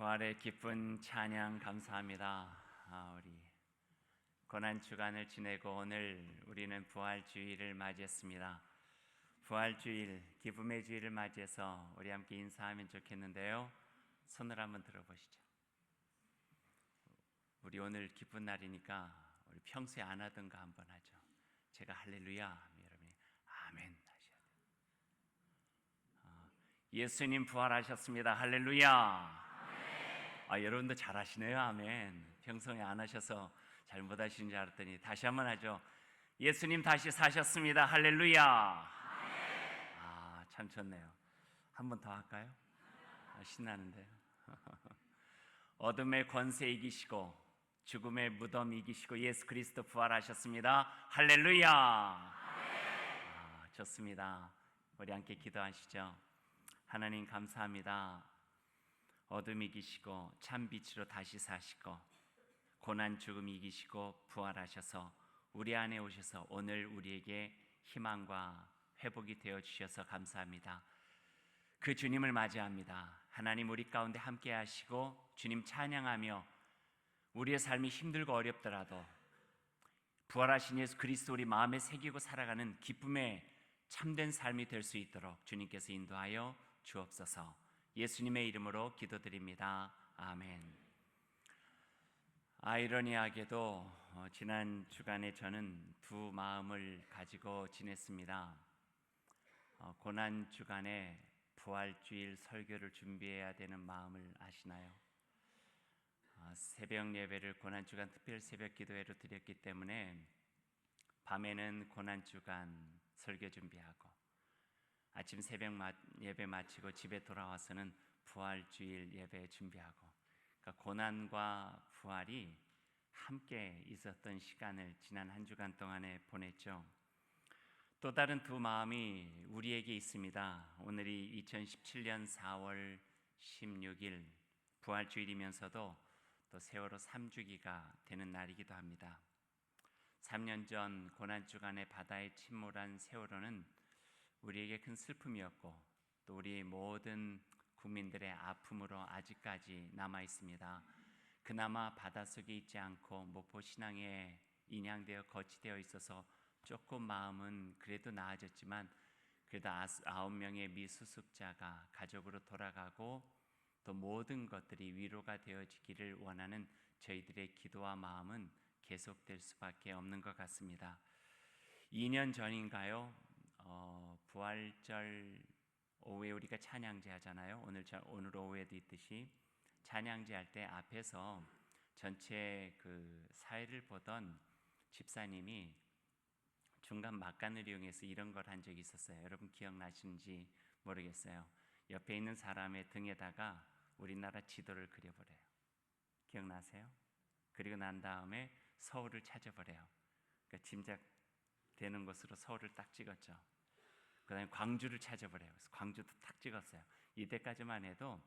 부활의 기쁜 찬양 감사합니다. 우리 고난 주간을 지내고 오늘 우리는 부활주일을 맞이했습니다. 부활주일, 기쁨의 주일을 맞이해서 우리 함께 인사하면 좋겠는데요. 손을 한번 들어보시죠. 우리 오늘 기쁜 날이니까 우리 평소에 안 하던 거 한번 하죠. 제가 할렐루야 하면 여러분이 아멘 하셔야 돼요. 예수님 부활하셨습니다. 할렐루야. 여러분도 잘하시네요. 아멘. 평소에 안 하셔서 잘 못하시는 줄 알았더니 다시 한번 하죠. 예수님 다시 사셨습니다. 할렐루야. 참 좋네요. 한 번 더 할까요? 신나는데요. 어둠의 권세 이기시고 죽음의 무덤 이기시고 예수 그리스도 부활하셨습니다. 할렐루야. 좋습니다. 우리 함께 기도하시죠. 하나님 감사합니다. 어둠 이기시고 참 빛으로 다시 사시고 고난 죽음 이기시고 부활하셔서 우리 안에 오셔서 오늘 우리에게 희망과 회복이 되어 주셔서 감사합니다. 그 주님을 맞이합니다. 하나님 우리 가운데 함께 하시고 주님 찬양하며 우리의 삶이 힘들고 어렵더라도 부활하신 예수 그리스도 우리 마음에 새기고 살아가는 기쁨의 참된 삶이 될 수 있도록 주님께서 인도하여 주옵소서. 예수님의 이름으로 기도드립니다. 아멘. 아이러니하게도 지난 주간에 저는 두 마음을 가지고 지냈습니다. 고난 주간에 부활주일 설교를 준비해야 되는 마음을 아시나요? 새벽 예배를 고난 주간 특별 새벽 기도회로 드렸기 때문에 밤에는 고난 주간 설교 준비하고 아침 새벽 예배 마치고 집에 돌아와서는 부활주일 예배 준비하고, 그러니까 고난과 부활이 함께 있었던 시간을 지난 한 주간 동안에 보냈죠. 또 다른 두 마음이 우리에게 있습니다. 오늘이 2017년 4월 16일 부활주일이면서도 또 세월호 3주기가 되는 날이기도 합니다. 3년 전 고난주간에 바다에 침몰한 세월호는 우리에게 큰 슬픔이었고 또 우리 모든 국민들의 아픔으로 아직까지 남아 있습니다. 그나마 바닷속에 있지 않고 목포 신항에 인양되어 거치되어 있어서 조금 마음은 그래도 나아졌지만 그래도 9명의 미수습자가 가족으로 돌아가고 또 모든 것들이 위로가 되어지기를 원하는 저희들의 기도와 마음은 계속될 수밖에 없는 것 같습니다. 2년 전인가요? 부활절 오후에 우리가 찬양제 하잖아요. 오늘 오후에도 있듯이 찬양제 할 때 앞에서 전체 그 사회를 보던 집사님이 중간 막간을 이용해서 이런 걸 한 적이 있었어요. 여러분 기억나시는지 모르겠어요. 옆에 있는 사람의 등에다가 우리나라 지도를 그려버려요. 기억나세요? 그리고 난 다음에 서울을 찾아버려요. 그러니까 짐작되는 곳으로 서울을 딱 찍었죠. 그 다음에 광주를 찾아버려요. 그래서 광주도 딱 찍었어요. 이때까지만 해도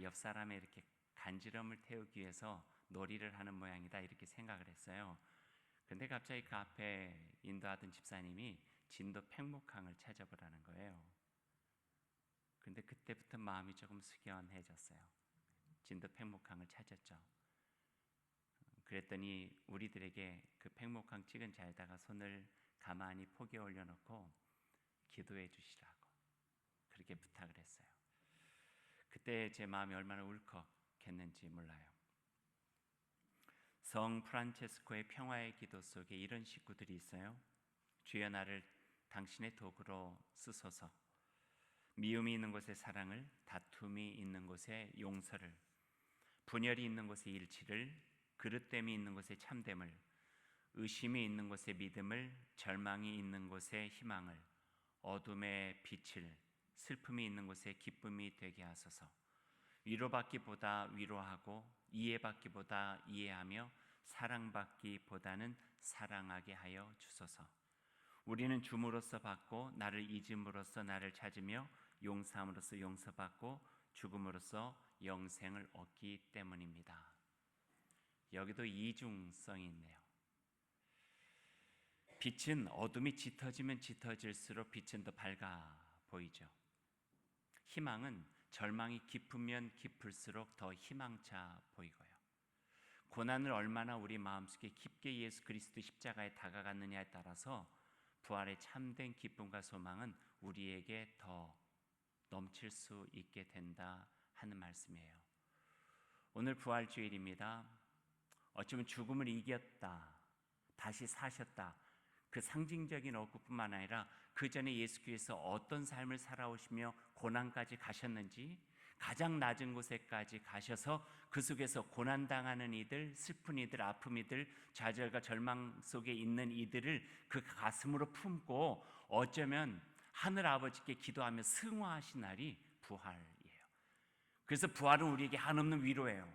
옆 사람의 이렇게 간지럼을 태우기 위해서 놀이를 하는 모양이다 이렇게 생각을 했어요. 근데 갑자기 그 앞에 인도하던 집사님이 진도 팽목항을 찾아보라는 거예요. 근데 그때부터 마음이 조금 숙연해졌어요. 진도 팽목항을 찾았죠. 그랬더니 우리들에게 그 팽목항 찍은 자에다가 손을 가만히 포개 올려놓고 기도해 주시라고 그렇게 부탁을 했어요. 그때 제 마음이 얼마나 울컥했는지 몰라요. 성 프란체스코의 평화의 기도 속에 이런 식구들이 있어요. 주여 나를 당신의 도구로 쓰소서. 미움이 있는 곳에 사랑을, 다툼이 있는 곳에 용서를, 분열이 있는 곳에 일치를, 그릇됨이 있는 곳에 참됨을, 의심이 있는 곳에 믿음을, 절망이 있는 곳에 희망을, 어둠의 빛을, 슬픔이 있는 곳에 기쁨이 되게 하소서. 위로받기보다 위로하고 이해받기보다 이해하며 사랑받기보다는 사랑하게 하여 주소서. 우리는 줌으로써 받고 나를 잊음으로써 나를 찾으며 용서함으로써 용서받고 죽음으로써 영생을 얻기 때문입니다. 여기도 이중성이 있네요. 빛은 어둠이 짙어지면 짙어질수록 빛은 더 밝아 보이죠. 희망은 절망이 깊으면 깊을수록 더 희망차 보이고요. 고난을 얼마나 우리 마음속에 깊게 예수 그리스도 십자가에 다가갔느냐에 따라서 부활의 참된 기쁨과 소망은 우리에게 더 넘칠 수 있게 된다 하는 말씀이에요. 오늘 부활주일입니다. 어쩌면 죽음을 이겼다, 다시 사셨다, 그 상징적인 어구뿐만 아니라 그 전에 예수께서 어떤 삶을 살아오시며 고난까지 가셨는지, 가장 낮은 곳에까지 가셔서 그 속에서 고난당하는 이들, 슬픈 이들, 아픔 이들, 좌절과 절망 속에 있는 이들을 그 가슴으로 품고 어쩌면 하늘 아버지께 기도하며 승화하신 날이 부활이에요. 그래서 부활은 우리에게 한없는 위로예요.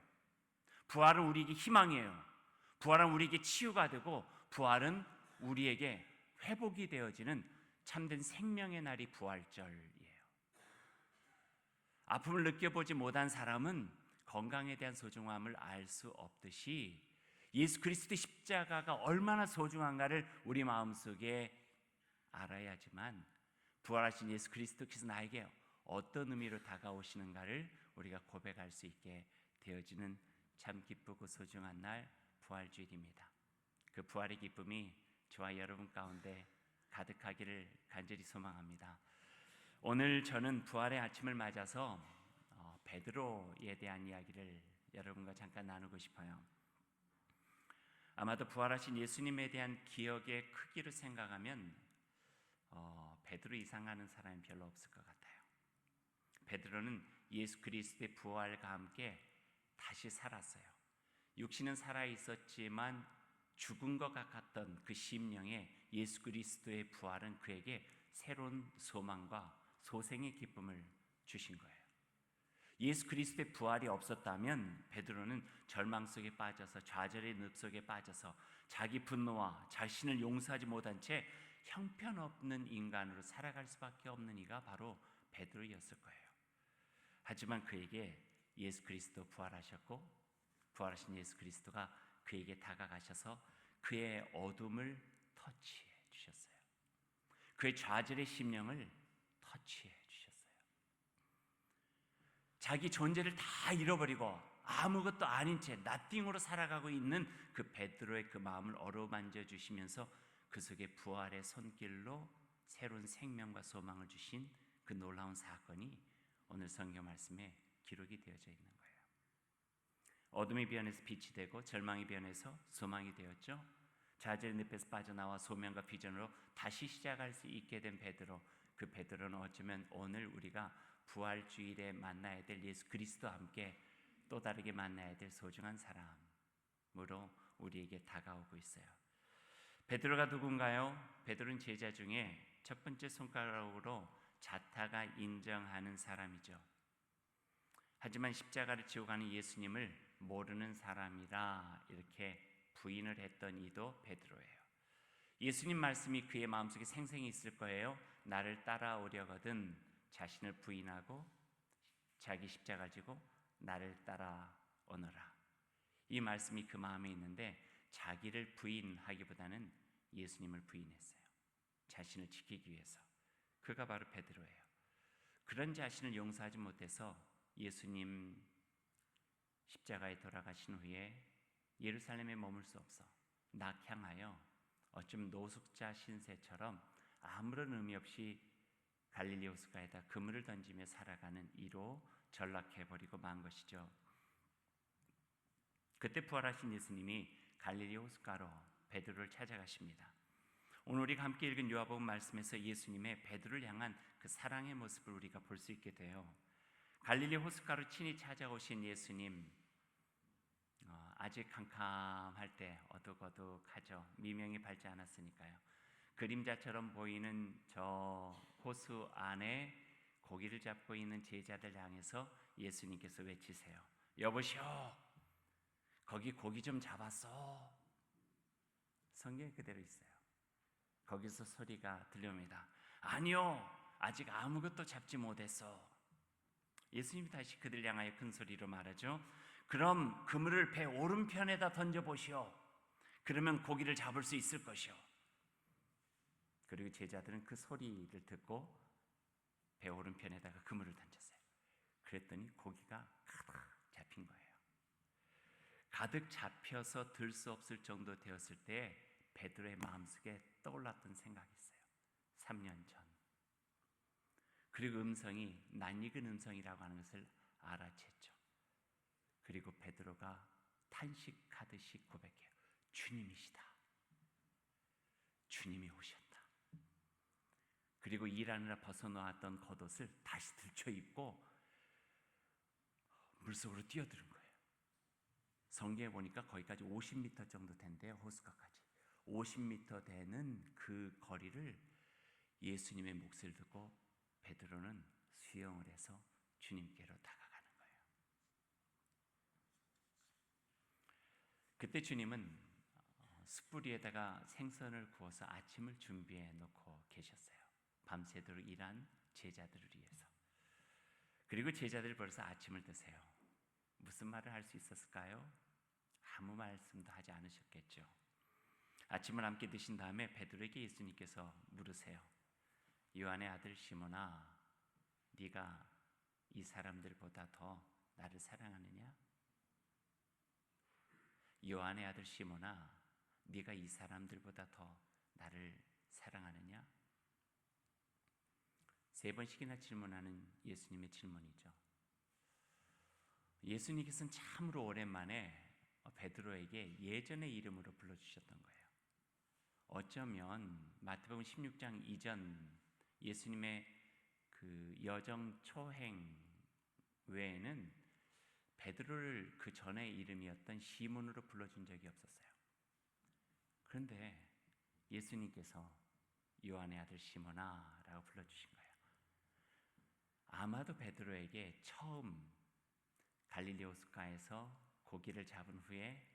부활은 우리에게 희망이에요. 부활은 우리에게 치유가 되고, 부활은 우리에게 회복이 되어지는 참된 생명의 날이 부활절이에요. 아픔을 느껴보지 못한 사람은 건강에 대한 소중함을 알 수 없듯이 예수 그리스도의 십자가가 얼마나 소중한가를 우리 마음속에 알아야지만 부활하신 예수 그리스도께서 나에게 어떤 의미로 다가오시는가를 우리가 고백할 수 있게 되어지는 참 기쁘고 소중한 날 부활주일입니다. 그 부활의 기쁨이 저와 여러분 가운데 가득하기를 간절히 소망합니다. 오늘 저는 부활의 아침을 맞아서 베드로에 대한 이야기를 여러분과 잠깐 나누고 싶어요. 아마도 부활하신 예수님에 대한 기억의 크기를 생각하면 베드로 이상하는 사람이 별로 없을 것 같아요. 베드로는 예수 그리스도의 부활과 함께 다시 살았어요. 육신은 살아 있었지만 죽은 것 같았던 그 심령에 예수 그리스도의 부활은 그에게 새로운 소망과 소생의 기쁨을 주신 거예요. 예수 그리스도의 부활이 없었다면 베드로는 절망 속에 빠져서, 좌절의 늪 속에 빠져서 자기 분노와 자신을 용서하지 못한 채 형편없는 인간으로 살아갈 수밖에 없는 이가 바로 베드로였을 거예요. 하지만 그에게 예수 그리스도 부활하셨고, 부활하신 예수 그리스도가 그에게 다가가셔서 그의 어둠을 터치해 주셨어요. 그의 좌절의 심령을 터치해 주셨어요. 자기 존재를 다 잃어버리고 아무것도 아닌 채 나띵으로 살아가고 있는 그 베드로의 그 마음을 어루만져 주시면서 그 속에 부활의 손길로 새로운 생명과 소망을 주신 그 놀라운 사건이 오늘 성경 말씀에 기록이 되어져 있는 거예요. 어둠이 변해서 빛이 되고, 절망이 변해서 소망이 되었죠. 좌절의 늪에서 빠져나와 소명과 비전으로 다시 시작할 수 있게 된 베드로, 그 베드로는 어쩌면 오늘 우리가 부활주일에 만나야 될 예수 그리스도와 함께 또 다르게 만나야 될 소중한 사람으로 우리에게 다가오고 있어요. 베드로가 누군가요? 베드로는 제자 중에 첫 번째 손가락으로 자타가 인정하는 사람이죠. 하지만 십자가를 지고 가는 예수님을 모르는 사람이라 이렇게 부인을 했던 이도 베드로예요. 예수님 말씀이 그의 마음속에 생생히 있을 거예요. 나를 따라오려거든 자신을 부인하고 자기 십자가를 지고 나를 따라오너라. 이 말씀이 그 마음에 있는데 자기를 부인하기보다는 예수님을 부인했어요. 자신을 지키기 위해서. 그가 바로 베드로예요. 그런 자신을 용서하지 못해서 예수님 십자가에 돌아가신 후에 예루살렘에 머물 수 없어 낙향하여 어쩜 노숙자 신세처럼 아무런 의미 없이 갈릴리 호숫가에다 그물을 던지며 살아가는 이로 전락해버리고 만 것이죠. 그때 부활하신 예수님이 갈릴리 호숫가로 베드로를 찾아가십니다. 오늘 우리가 함께 읽은 요한복음 말씀에서 예수님의 베드로를 향한 그 사랑의 모습을 우리가 볼 수 있게 돼요. 갈릴리 호숫가로 친히 찾아오신 예수님, 아직 캄캄할 때 어둑어둑하죠. 미명이 밝지 않았으니까요. 그림자처럼 보이는 저 호수 안에 고기를 잡고 있는 제자들 향해서 예수님께서 외치세요. 여보시오, 거기 고기 좀 잡았어. 성경에 그대로 있어요. 거기서 소리가 들려옵니다. 아니요, 아직 아무것도 잡지 못했어. 예수님이 다시 그들 향하여 큰 소리로 말하죠. 그럼 그물을 배 오른편에다 던져보시오. 그러면 고기를 잡을 수 있을 것이오. 그리고 제자들은 그 소리를 듣고 배 오른편에다가 그물을 던졌어요. 그랬더니 고기가 가득 잡힌 거예요. 가득 잡혀서 들 수 없을 정도 되었을 때 베드로의 마음속에 떠올랐던 생각이 있어요. 3년 전. 그리고 음성이 낯익은 음성이라고 하는 것을 알아챘죠. 그리고 베드로가 탄식하듯이 고백해요. 주님이시다. 주님이 오셨다. 그리고 일하느라 벗어놓았던 겉옷을 다시 들쳐 입고 물속으로 뛰어드는 거예요. 성경에 보니까 거기까지 50m 정도 된대요. 호수가까지 50m 되는 그 거리를 예수님의 몫을 두고 베드로는 수영을 해서 주님께로 다가가는 거예요. 그때 주님은 숯불에다가 생선을 구워서 아침을 준비해 놓고 계셨어요. 밤새도록 일한 제자들을 위해서. 그리고 제자들이 벌써 아침을 드세요. 무슨 말을 할 수 있었을까요? 아무 말씀도 하지 않으셨겠죠. 아침을 함께 드신 다음에 베드로에게 예수님께서 물으세요. 요한의 아들 시몬아, 네가 이 사람들보다 더 나를 사랑하느냐? 요한의 아들 시몬아, 네가 이 사람들보다 더 나를 사랑하느냐? 3번씩이나 질문하는 예수님의 질문이죠. 예수님께서는 참으로 오랜만에 베드로에게 예전의 이름으로 불러주셨던 거예요. 어쩌면 마태복음 16장 이전 예수님의 그 여정 초행 외에는 베드로를 그 전의 이름이었던 시몬으로 불러준 적이 없었어요. 그런데 예수님께서 요한의 아들 시몬아 라고 불러주신 거예요. 아마도 베드로에게 처음 갈릴리 호숫가에서 고기를 잡은 후에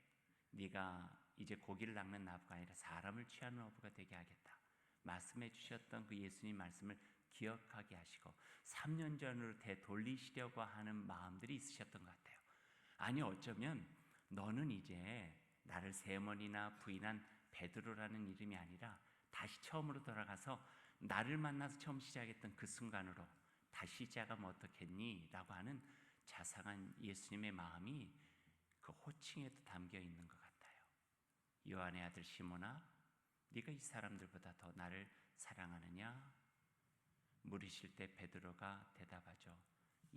네가 이제 고기를 낚는 나부가 아니라 사람을 취하는 어부가 되게 하겠다 말씀해 주셨던 그 예수님 말씀을 기억하게 하시고 3년 전으로 되돌리시려고 하는 마음들이 있으셨던 것 같아요. 아니 어쩌면 너는 이제 나를 3번이나 부인한 베드로라는 이름이 아니라 다시 처음으로 돌아가서 나를 만나서 처음 시작했던 그 순간으로 다시 시작하면 어떻겠니? 라고 하는 자상한 예수님의 마음이 그 호칭에도 담겨 있는 것 같아요. 요한의 아들 시몬아, 네가 이 사람들보다 더 나를 사랑하느냐? 물으실 때 베드로가 대답하죠.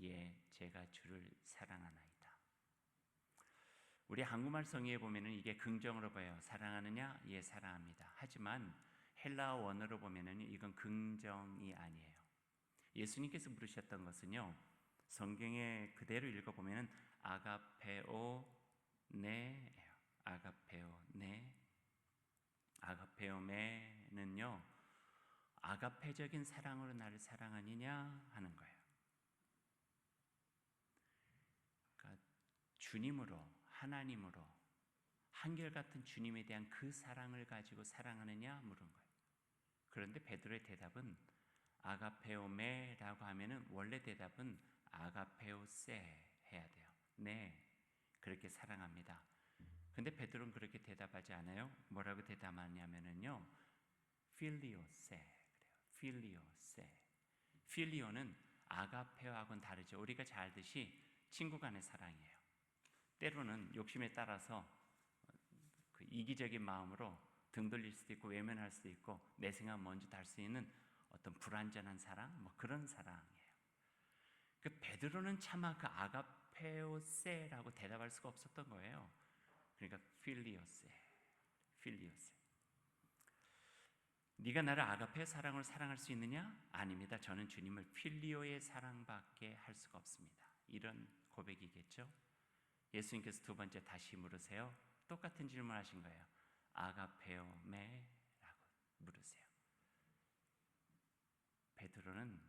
예, 제가 주를 사랑하나이다. 우리 한국말 성경에 보면은 이게 긍정으로 보여요. 사랑하느냐? 예, 사랑합니다. 하지만 헬라어 원어로 보면은 이건 긍정이 아니에요. 예수님께서 물으셨던 것은요. 성경에 그대로 읽어보면은 아가페오 네예요. 아가페오 네. 아가페오 메는요. 아가페적인 사랑으로 나를 사랑하느냐 하는 거예요. 그러니까 주님으로 하나님으로 한결같은 주님에 대한 그 사랑을 가지고 사랑하느냐 물은 거예요. 그런데 베드로의 대답은 아가페오메라고 하면은 원래 대답은 아가페오세 해야 돼요. 네, 그렇게 사랑합니다. 근데 베드로는 그렇게 대답하지 않아요. 뭐라고 대답하냐면은요, 필리오세 그래요. 필리오세. 필리오는 아가페오하고는 다르죠. 우리가 잘 알듯이 친구 간의 사랑이에요. 때로는 욕심에 따라서 그 이기적인 마음으로 등 돌릴 수도 있고 외면할 수도 있고 내 생각 먼저 달 수 있는 어떤 불완전한 사랑, 뭐 그런 사랑이에요. 그 베드로는 차마 그 아가페오세라고 대답할 수가 없었던 거예요. 그러니까 필리오세. 네가 나를 아가페 사랑으로 사랑할 수 있느냐? 아닙니다. 저는 주님을 필리오의 사랑밖에 할 수가 없습니다. 이런 고백이겠죠. 예수님께서 두 번째 다시 물으세요. 똑같은 질문하신 거예요. 아가페오메라고 물으세요. 베드로는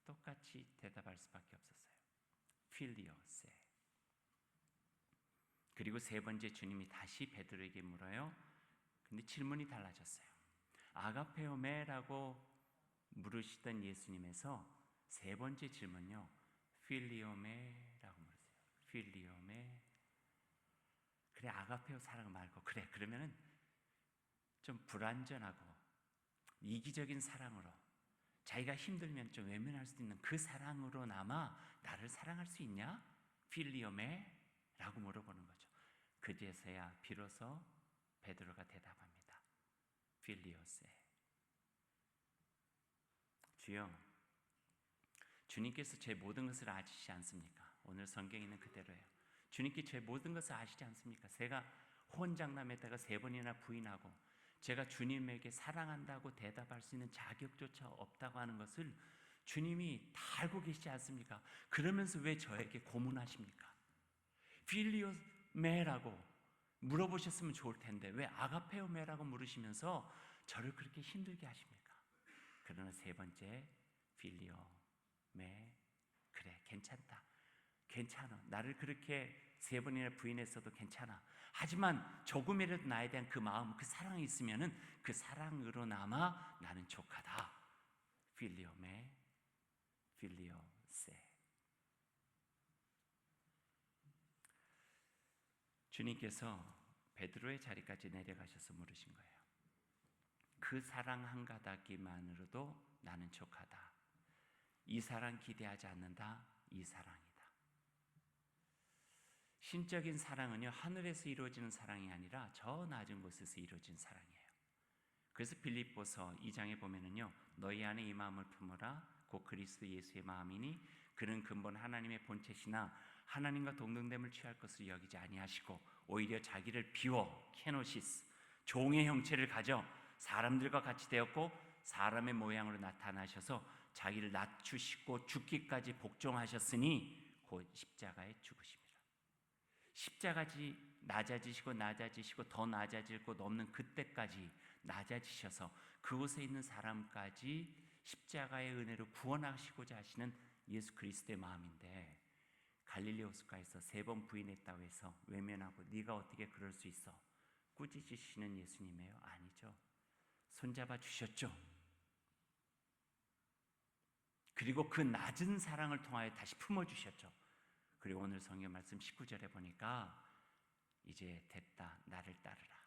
똑같이 대답할 수밖에 없었어요. 필리오세. 그리고 세 번째 주님이 다시 베드로에게 물어요. 근데 질문이 달라졌어요. 아가페오메라고 물으시던 예수님에서 세 번째 질문요. 필리오메라고 물으세요. 필리오메. 그래, 아가페오 사랑 말고 그래, 그러면은 좀 불완전하고 이기적인 사랑으로 자기가 힘들면 좀 외면할 수 있는 그 사랑으로나마 나를 사랑할 수 있냐? 필리오메? 라고 물어보는 거죠. 그제서야 비로소 베드로가 대답합니다. 필리오세. 주여, 주님께서 제 모든 것을 아시지 않습니까? 오늘 성경에 있는 그대로예요. 주님께 제 모든 것을 아시지 않습니까? 제가 혼장남에다가 3번이나 부인하고 제가 주님에게 사랑한다고 대답할 수 있는 자격조차 없다고 하는 것을 주님이 다 알고 계시지 않습니까? 그러면서 왜 저에게 고문하십니까? 필리오메라고 물어보셨으면 좋을 텐데 왜 아가페오메라고 물으시면서 저를 그렇게 힘들게 하십니까? 그러나 3번째, 필리오메, 그래, 괜찮다. 괜찮아. 나를 그렇게 3번이나 부인했어도 괜찮아. 하지만 조금이라도 나에 대한 그 마음, 그 사랑이 있으면은 그 사랑으로나마 나는 족하다. 필리오메, 필리오세. 주님께서 베드로의 자리까지 내려가셔서 물으신 거예요. 그 사랑 한 가닥이만으로도 나는 족하다. 이 사랑 기대하지 않는다. 이 사랑이다. 신적인 사랑은요, 하늘에서 이루어지는 사랑이 아니라 저 낮은 곳에서 이루어진 사랑이에요. 그래서 빌립보서 2장에 보면은요, 너희 안에 이 마음을 품어라. 곧 그리스도 예수의 마음이니 그는 근본 하나님의 본체시나 하나님과 동등됨을 취할 것을 여기지 아니하시고 오히려 자기를 비워 케노시스, 종의 형체를 가져 사람들과 같이 되었고 사람의 모양으로 나타나셔서 자기를 낮추시고 죽기까지 복종하셨으니 곧 십자가에 죽으십니다. 십자가지 낮아지시고 더 낮아지고 넘는 그때까지 낮아지셔서 그곳에 있는 사람까지 십자가의 은혜로 구원하시고자 하시는 예수 그리스도의 마음인데, 갈릴리 호숫가에서 3번 부인했다고 해서 외면하고 네가 어떻게 그럴 수 있어? 꾸짖으시는 예수님이에요? 아니죠. 손잡아 주셨죠. 그리고 그 낮은 사랑을 통하여 다시 품어주셨죠. 그리고 오늘 성경 말씀 19절에 보니까 이제 됐다, 나를 따르라,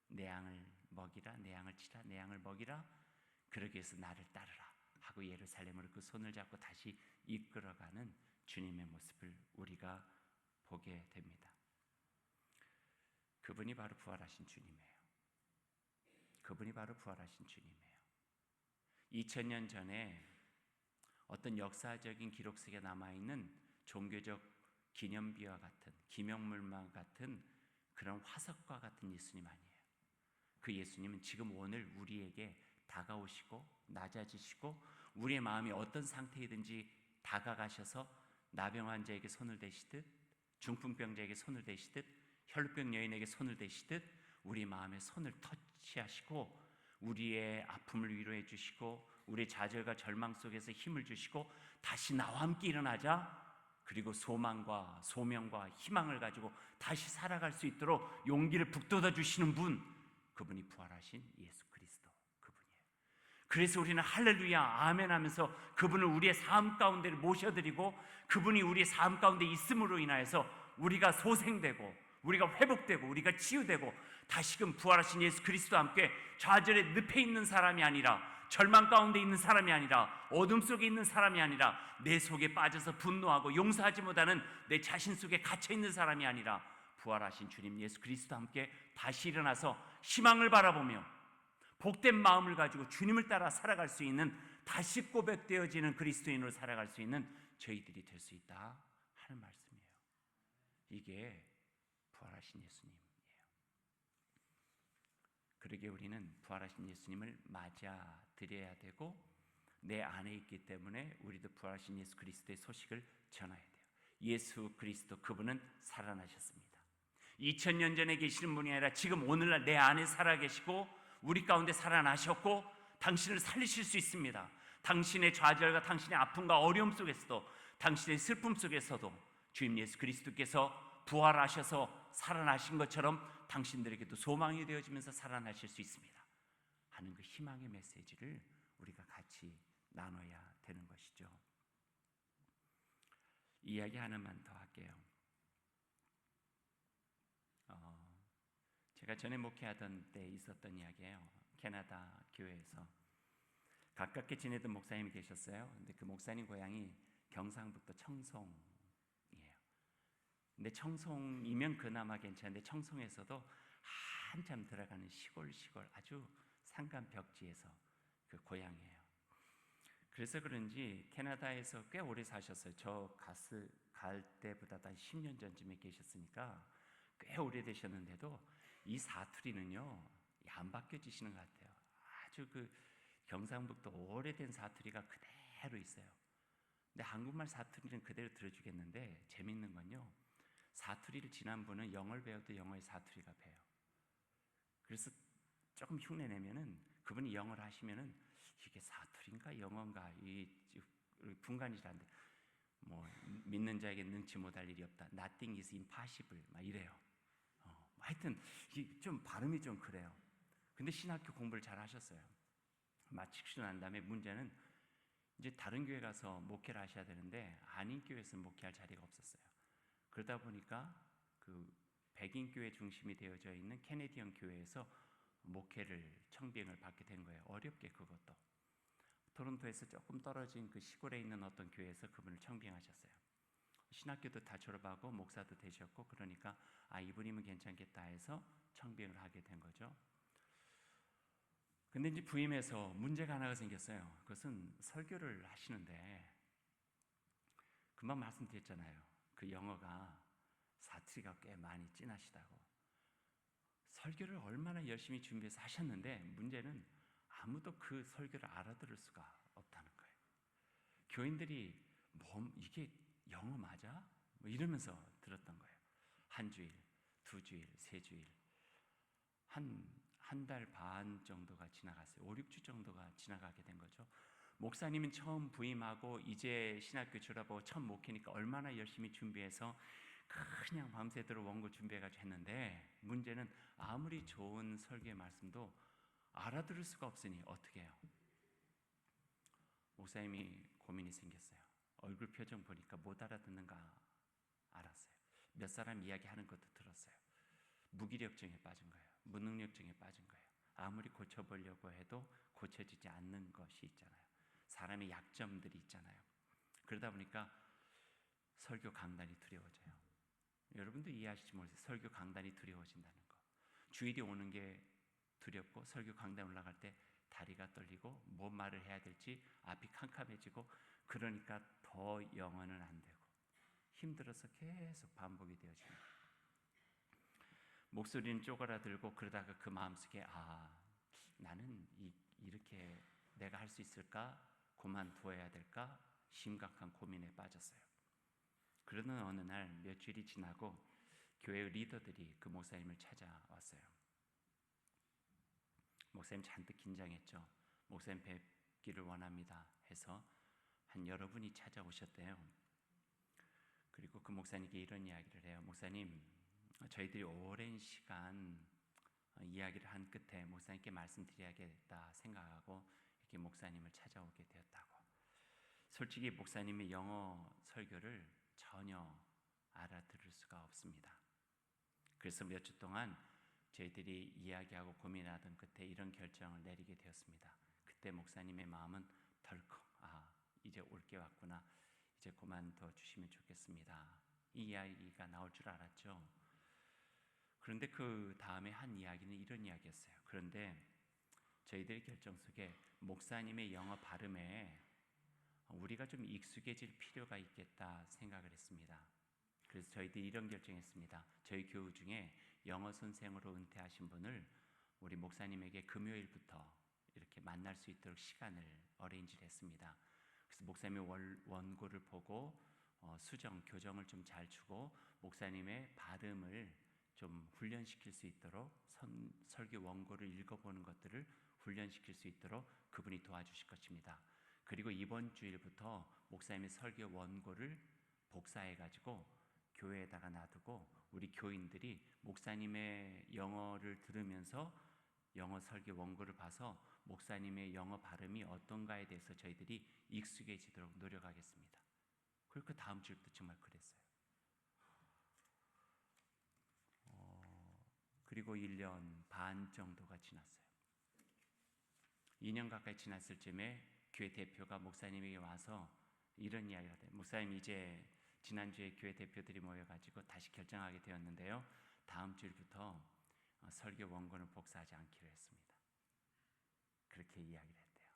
내 양을 먹이라, 내 양을 치라, 내 양을 먹이라, 그러기 위해서 나를 따르라 하고 예루살렘으로 그 손을 잡고 다시 이끌어가는 주님의 모습을 우리가 보게 됩니다. 그분이 바로 부활하신 주님이에요. 그분이 바로 부활하신 주님이에요. 2000년 전에 어떤 역사적인 기록 속에 남아있는 종교적 기념비와 같은, 기명물과 같은 그런 화석과 같은 예수님 아니에요. 그 예수님은 지금 오늘 우리에게 다가오시고 낮아지시고 우리의 마음이 어떤 상태이든지 다가가셔서 나병 환자에게 손을 대시듯, 중풍병자에게 손을 대시듯, 혈루병 여인에게 손을 대시듯 우리 마음에 손을 터치하시고 우리의 아픔을 위로해 주시고 우리의 좌절과 절망 속에서 힘을 주시고 다시 나와 함께 일어나자, 그리고 소망과 소명과 희망을 가지고 다시 살아갈 수 있도록 용기를 북돋아 주시는 분, 그분이 부활하신 예수 그리스도, 그분이에요. 그래서 우리는 할렐루야 아멘 하면서 그분을 우리의 삶 가운데 모셔드리고 그분이 우리의 삶 가운데 있음으로 인하여서 우리가 소생되고 우리가 회복되고 우리가 치유되고 다시금 부활하신 예수 그리스도와 함께 좌절의 늪에 있는 사람이 아니라, 절망 가운데 있는 사람이 아니라, 어둠 속에 있는 사람이 아니라, 내 속에 빠져서 분노하고 용서하지 못하는 내 자신 속에 갇혀있는 사람이 아니라 부활하신 주님 예수 그리스도와 함께 다시 일어나서 희망을 바라보며 복된 마음을 가지고 주님을 따라 살아갈 수 있는, 다시 고백되어지는 그리스도인으로 살아갈 수 있는 저희들이 될 수 있다 하는 말씀이에요. 이게 부활하신 예수님이에요. 그러기에 우리는 부활하신 예수님을 맞아들여야 되고 내 안에 있기 때문에 우리도 부활하신 예수 그리스도의 소식을 전해야 돼요. 예수 그리스도, 그분은 살아나셨습니다. 2000년 전에 계시는 분이 아니라 지금 오늘날 내 안에 살아계시고 우리 가운데 살아나셨고 당신을 살리실 수 있습니다. 당신의 좌절과 당신의 아픔과 어려움 속에서도, 당신의 슬픔 속에서도 주님 예수 그리스도께서 부활하셔서 살아나신 것처럼 당신들에게도 소망이 되어지면서 살아나실 수 있습니다 하는 그 희망의 메시지를 우리가 같이 나눠야 되는 것이죠. 이야기 하나만 더 할게요. 제가 전에 목회하던 때 있었던 이야기예요. 캐나다 교회에서 가깝게 지내던 목사님이 계셨어요. 근데 그 목사님 고향이 경상북도 청송이에요. 근데 청송이면 그나마 괜찮은데 청송에서도 한참 들어가는 시골 아주 산간 벽지에서 그 고향이에요. 그래서 그런지 캐나다에서 꽤 오래 사셨어요. 저 갈 때보다 한 10년 전쯤에 계셨으니까 꽤 오래되셨는데도 이 사투리는요 안 바뀌어지시는 것 같아요. 아주 그 경상북도 오래된 사투리가 그대로 있어요. 근데 한국말 사투리는 그대로 들어주겠는데 재밌는 건요, 사투리를 지난 분은 영어를 배워도 영어의 사투리가 배요. 그래서 조금 흉내 내면은 그분이 영어를 하시면은 이게 사투리인가 영어인가 이 분간이라는데, 뭐 믿는 자에게 능치 못할 일이 없다. Nothing is impossible 막 이래요. 하여튼 좀 발음이 좀 그래요. 근데 신학교 공부를 잘 하셨어요. 마치고 난 다음에 문제는 이제 다른 교회 가서 목회를 하셔야 되는데 한인 교회에서 목회할 자리가 없었어요. 그러다 보니까 그 백인 교회 중심이 되어져 있는 캐네디언 교회에서 목회를 청빙을 받게 된 거예요. 어렵게 그것도. 토론토에서 조금 떨어진 그 시골에 있는 어떤 교회에서 그분을 청빙하셨어요. 신학교도 다 졸업하고 목사도 되셨고, 그러니까 이분이면 괜찮겠다 해서 청빙을 하게 된 거죠. 근데 이제 부임해서 문제가 하나가 생겼어요. 그것은 설교를 하시는데 금방 말씀드렸잖아요. 그 영어가 사투리가 꽤 많이 진하시다고. 설교를 얼마나 열심히 준비해서 하셨는데 문제는 아무도 그 설교를 알아들을 수가 없다는 거예요. 교인들이 이게 영어 맞아? 뭐 이러면서 들었던 거예요. 한 주일, 두 주일, 세 주일, 한 달 반 정도가 지나갔어요. 5, 6주 정도가 지나가게 된 거죠. 목사님은 처음 부임하고 이제 신학교 졸업하고 첫 목회니까 얼마나 열심히 준비해서 그냥 밤새도록 원고 준비해가지고 했는데, 문제는 아무리 좋은 설교의 말씀도 알아들을 수가 없으니 어떻게 해요? 목사님이 고민이 생겼어요. 얼굴 표정 보니까 못 알아듣는가 알았어요. 몇 사람 이야기하는 것도 들었어요. 무기력증에 빠진 거예요. 무능력증에 빠진 거예요. 아무리 고쳐보려고 해도 고쳐지지 않는 것이 있잖아요. 사람의 약점들이 있잖아요. 그러다 보니까 설교 강단이 두려워져요. 여러분도 이해하시지 모르세요. 설교 강단이 두려워진다는 거. 주일이 오는 게 두렵고, 설교 강단 올라갈 때 다리가 떨리고 뭔 말을 해야 될지 앞이 캄캄해지고, 그러니까 더 영어는 안 되고 힘들어서 계속 반복이 되어집니다. 목소리는 쪼그라들고, 그러다가 그 마음속에 나는 이렇게 내가 할 수 있을까? 그만두어야 될까? 심각한 고민에 빠졌어요. 그러는 어느 날 며칠이 지나고 교회의 리더들이 그 목사님을 찾아왔어요. 목사님 잔뜩 긴장했죠. 목사님 뵙기를 원합니다 해서 한 여러분이 찾아오셨대요. 그리고 그 목사님께 이런 이야기를 해요. 목사님, 저희들이 오랜 시간 이야기를 한 끝에 목사님께 말씀드려야겠다 생각하고 이렇게 목사님을 찾아오게 되었다고. 솔직히 목사님의 영어 설교를 전혀 알아들을 수가 없습니다. 그래서 몇 주 동안 저희들이 이야기하고 고민하던 끝에 이런 결정을 내리게 되었습니다. 그때 목사님의 마음은 덜컥 이제 올 게 왔구나, 이제 그만둬 주시면 좋겠습니다, 이 이야기가 나올 줄 알았죠. 그런데 그 다음에 한 이야기는 이런 이야기였어요. 그런데 저희들의 결정 속에 목사님의 영어 발음에 우리가 좀 익숙해질 필요가 있겠다 생각을 했습니다. 그래서 저희들이 이런 결정했습니다. 저희 교우 중에 영어 선생으로 은퇴하신 분을 우리 목사님에게 금요일부터 이렇게 만날 수 있도록 시간을 어레인지를 했습니다. 그래서 목사님의 원고를 보고 수정, 교정을 좀 잘 주고 목사님의 발음을 좀 훈련시킬 수 있도록 설교 원고를 읽어보는 것들을 훈련시킬 수 있도록 그분이 도와주실 것입니다. 그리고 이번 주일부터 목사님의 설교 원고를 복사해가지고 교회에다가 놔두고 우리 교인들이 목사님의 영어를 들으면서 영어 설교 원고를 봐서 목사님의 영어 발음이 어떤가에 대해서 저희들이 익숙해지도록 노력하겠습니다. 그리고 그 다음 주부터 정말 그랬어요. 그리고 1년 반 정도가 지났어요. 2년 가까이 지났을 쯤에 교회 대표가 목사님에게 와서 이런 이야기가 돼요. 목사님 이제 지난주에 교회 대표들이 모여가지고 다시 결정하게 되었는데요. 다음 주일부터 설교 원본을 복사하지 않기로 했습니다. 그렇게 이야기를 했대요.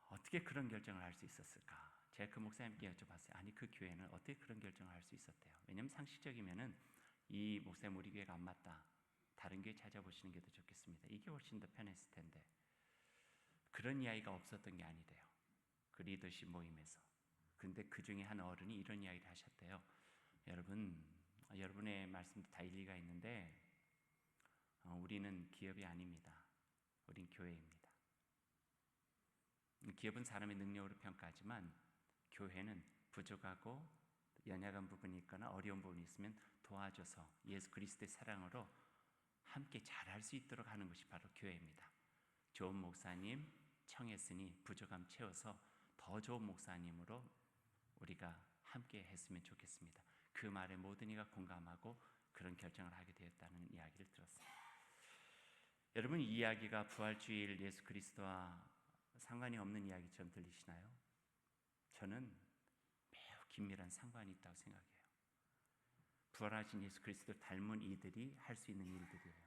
어떻게 그런 결정을 할 수 있었을까? 제가 그 목사님께 여쭤봤어요. 아니 그 교회는 어떻게 그런 결정을 할 수 있었대요? 왜냐하면 상식적이면은 이 목사님 우리 교회가 안 맞다, 다른 교회 찾아보시는 게 더 좋겠습니다. 이게 훨씬 더 편했을 텐데 그런 이야기가 없었던 게 아니래요. 그 리더십 모임에서. 근데 그 중에 한 어른이 이런 이야기를 하셨대요. 여러분의 말씀도 다 일리가 있는데 우리는 기업이 아닙니다. 우린 교회입니다. 기업은 사람의 능력으로 평가하지만 교회는 부족하고 연약한 부분이 있거나 어려운 부분이 있으면 도와줘서 예수 그리스도의 사랑으로 함께 잘할 수 있도록 하는 것이 바로 교회입니다. 좋은 목사님 청했으니 부족함 채워서 더 좋은 목사님으로 우리가 함께 했으면 좋겠습니다. 그 말에 모든 이가 공감하고 그런 결정을 하게 되었다는 이야기를 들었어요. 여러분 이 이야기가 부활주일 예수 그리스도와 상관이 없는 이야기처럼 들리시나요? 저는 매우 긴밀한 상관이 있다고 생각해요. 부활하신 예수 그리스도를 닮은 이들이 할 수 있는 일들이에요.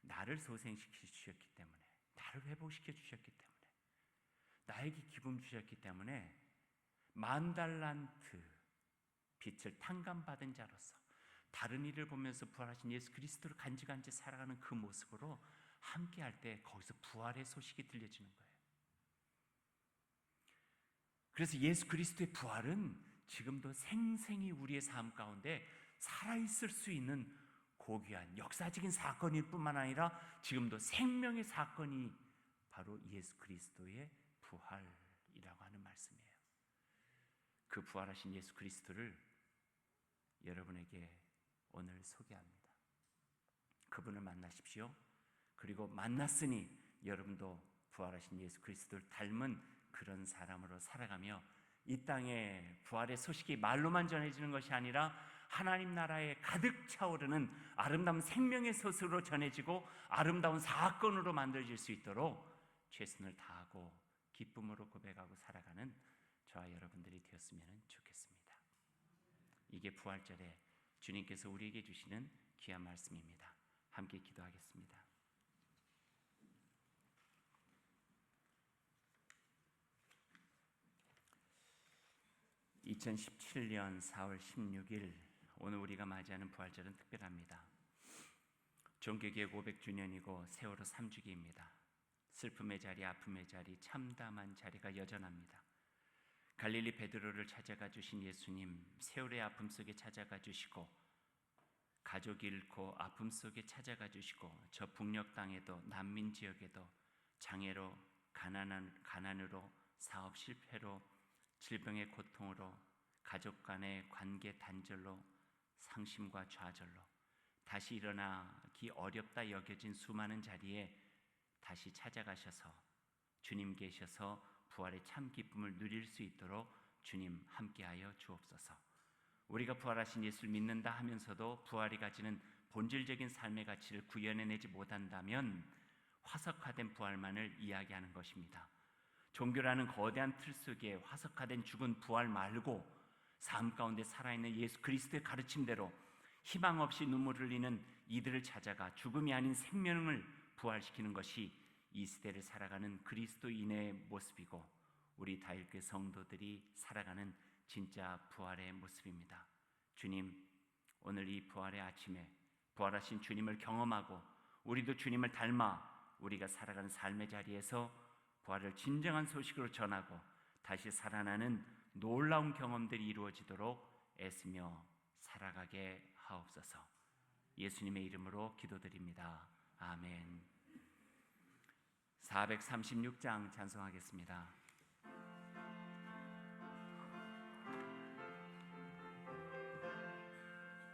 나를 소생시켜 주셨기 때문에, 나를 회복시켜 주셨기 때문에, 나에게 기쁨 주셨기 때문에 만달란트 빛을 탕감받은 자로서 다른 이를 보면서 부활하신 예수 그리스도를 간직한 채 살아가는 그 모습으로 함께할 때 거기서 부활의 소식이 들려지는 거예요. 그래서 예수 그리스도의 부활은 지금도 생생히 우리의 삶 가운데 살아있을 수 있는 고귀한 역사적인 사건일 뿐만 아니라 지금도 생명의 사건이 바로 예수 그리스도의 부활이라고 하는 말씀이에요. 그 부활하신 예수 그리스도를 여러분에게 오늘 소개합니다. 그분을 만나십시오. 그리고 만났으니 여러분도 부활하신 예수 그리스도를 닮은 그런 사람으로 살아가며 이 땅에 부활의 소식이 말로만 전해지는 것이 아니라 하나님 나라에 가득 차오르는 아름다운 생명의 소식으로 전해지고 아름다운 사건으로 만들어질 수 있도록 최선을 다하고 기쁨으로 고백하고 살아가는 저와 여러분들이 되었으면 좋겠습니다. 이게 부활절에 주님께서 우리에게 주시는 귀한 말씀입니다. 함께 기도하겠습니다. 2017년 4월 16일 오늘 우리가 맞이하는 부활절은 특별합니다. 종교개혁 500주년이고 세월호 3주기입니다. 슬픔의 자리, 아픔의 자리, 참담한 자리가 여전합니다. 갈릴리 베드로를 찾아가 주신 예수님, 세월의 아픔 속에 찾아가 주시고 가족 잃고 아픔 속에 찾아가 주시고 저 북녘 땅에도 난민 지역에도 장애로 가난으로 사업 실패로 질병의 고통으로 가족 간의 관계 단절로 상심과 좌절로 다시 일어나기 어렵다 여겨진 수많은 자리에 다시 찾아가셔서 주님 계셔서 부활의 참 기쁨을 누릴 수 있도록 주님 함께하여 주옵소서. 우리가 부활하신 예수를 믿는다 하면서도 부활이 가지는 본질적인 삶의 가치를 구현해내지 못한다면 화석화된 부활만을 이야기하는 것입니다. 종교라는 거대한 틀 속에 화석화된 죽은 부활 말고 삶 가운데 살아있는 예수 그리스도의 가르침대로 희망 없이 눈물 흘리는 이들을 찾아가 죽음이 아닌 생명을 부활시키는 것이 이 시대를 살아가는 그리스도인의 모습이고 우리 다일교회 성도들이 살아가는 진짜 부활의 모습입니다. 주님, 오늘 이 부활의 아침에 부활하신 주님을 경험하고 우리도 주님을 닮아 우리가 살아가는 삶의 자리에서 부활을 진정한 소식으로 전하고 다시 살아나는 놀라운 경험들이 이루어지도록 애쓰며 살아가게 하옵소서. 예수님의 이름으로 기도드립니다. 아멘. 436장 찬송하겠습니다.